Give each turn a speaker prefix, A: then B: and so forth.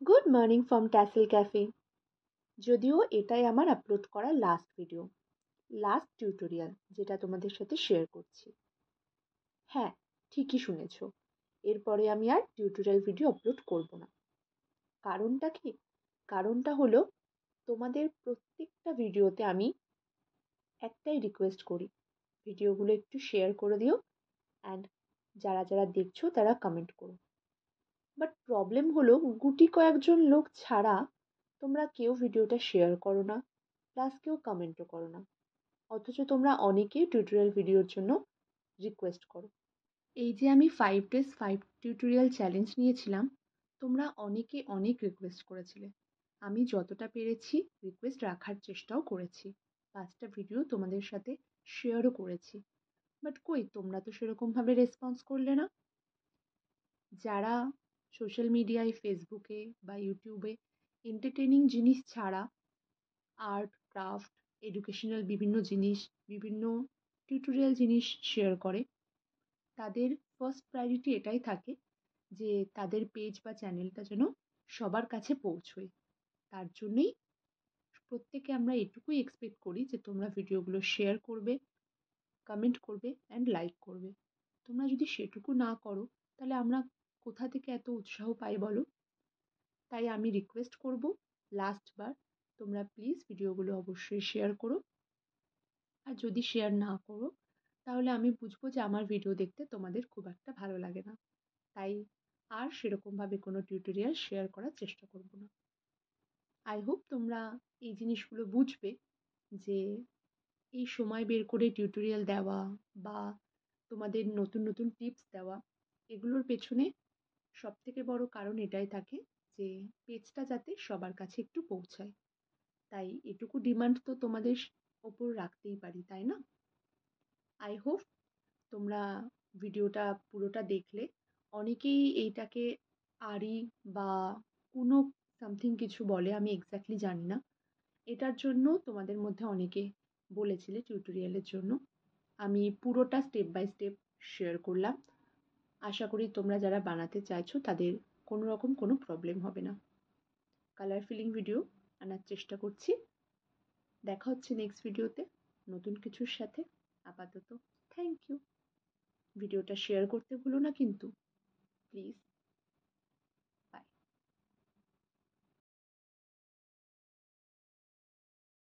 A: Good morning from tassel cafe. যদিও এটাই আমার আপলোড করা লাস্ট ভিডিও, লাস্ট টিউটোরিয়াল যেটা তোমাদের সাথে শেয়ার করছি। হ্যাঁ, ঠিকই শুনেছ, এরপরে আমি আর টিউটোরিয়াল ভিডিও আপলোড করব না। কারণটা কি? কারণটা হলো তোমাদের প্রত্যেকটা ভিডিওতে আমি একটাই রিকোয়েস্ট করি, ভিডিওগুলো একটু শেয়ার করে দিও অ্যান্ড যারা যারা দেখছো তারা কমেন্ট করো। বাট প্রবলেম হলো গুটি কয়েকজন লোক ছাড়া তোমরা কেউ ভিডিওটা শেয়ার করো না, প্লাস কেউ কমেন্টও করো না। অথচ তোমরা অনেকেই টিউটোরিয়াল ভিডিওর জন্য রিকোয়েস্ট করো। এই যে আমি 5 days 5 টিউটোরিয়াল চ্যালেঞ্জ নিয়েছিলাম, তোমরা অনেকে অনেক রিকোয়েস্ট করেছিলে। আমি যতটা পেরেছি রিকোয়েস্ট রাখার চেষ্টাও করেছি, 5টা ভিডিও তোমাদের সাথে শেয়ারও করেছি। বাট কই, তোমরা তো সেরকমভাবে রেসপন্স করলে না। যারা সোশ্যাল মিডিয়ায়, ফেসবুকে বা ইউটিউবে এন্টারটেনিং জিনিস ছাড়া আর্ট, ক্রাফট, এডুকেশনাল বিভিন্ন জিনিস, বিভিন্ন টিউটোরিয়াল জিনিস শেয়ার করে, তাদের ফার্স্ট প্রায়োরিটি এটাই থাকে যে তাদের পেজ বা চ্যানেলটা যেন সবার কাছে পৌঁছয়। তার জন্যই প্রত্যেকে আমরা এটুকুই এক্সপেক্ট করি যে তোমরা ভিডিওগুলো শেয়ার করবে, কমেন্ট করবে অ্যান্ড লাইক করবে। তোমরা যদি সেটুকু না করো তাহলে আমরা কোথা থেকে এত উৎসাহ পাই বলো? তাই আমি রিকোয়েস্ট করব, লাস্টবার, তোমরা প্লিজ ভিডিওগুলো অবশ্যই শেয়ার করো। আর যদি শেয়ার না করো তাহলে আমি বুঝবো যে আমার ভিডিও দেখতে তোমাদের খুব একটা ভালো লাগে না। তাই আর সেরকমভাবে কোনো টিউটোরিয়াল শেয়ার করার চেষ্টা করব না। আই হোপ তোমরা এই জিনিসগুলো বুঝবে যে এই সময় বের করে টিউটোরিয়াল দেওয়া বা তোমাদের নতুন নতুন টিপস দেওয়া, এগুলোর পেছনে সবথেকে বড় কারণ এটাই থাকে যে পেজটা যাতে সবার কাছে একটু পৌঁছায়। তাই এটুকু ডিমান্ড তো তোমাদের ওপর রাখতেই পারি, তাই না? আই হোপ তোমরা ভিডিওটা পুরোটা দেখলে। অনেকেই এইটাকে আড়ি বা কোনো সামথিং কিছু বলে, আমি এক্স্যাক্টলি জানি না। এটার জন্য তোমাদের মধ্যে অনেকে বলেছিলে টিউটোরিয়ালের জন্য। আমি পুরোটা স্টেপ বাই স্টেপ শেয়ার করলাম। আশা করি তোমরা যারা বানাতে চাইছো তাদের কোনো রকম কোনো প্রবলেম হবে না। কালার ফিলিং ভিডিও আনার চেষ্টা করছি। দেখা হচ্ছে নেক্সট ভিডিওতে নতুন কিছুর সাথে। আপাতত থ্যাংক ইউ। ভিডিওটা শেয়ার করতে ভুলো না কিন্তু, প্লিজ।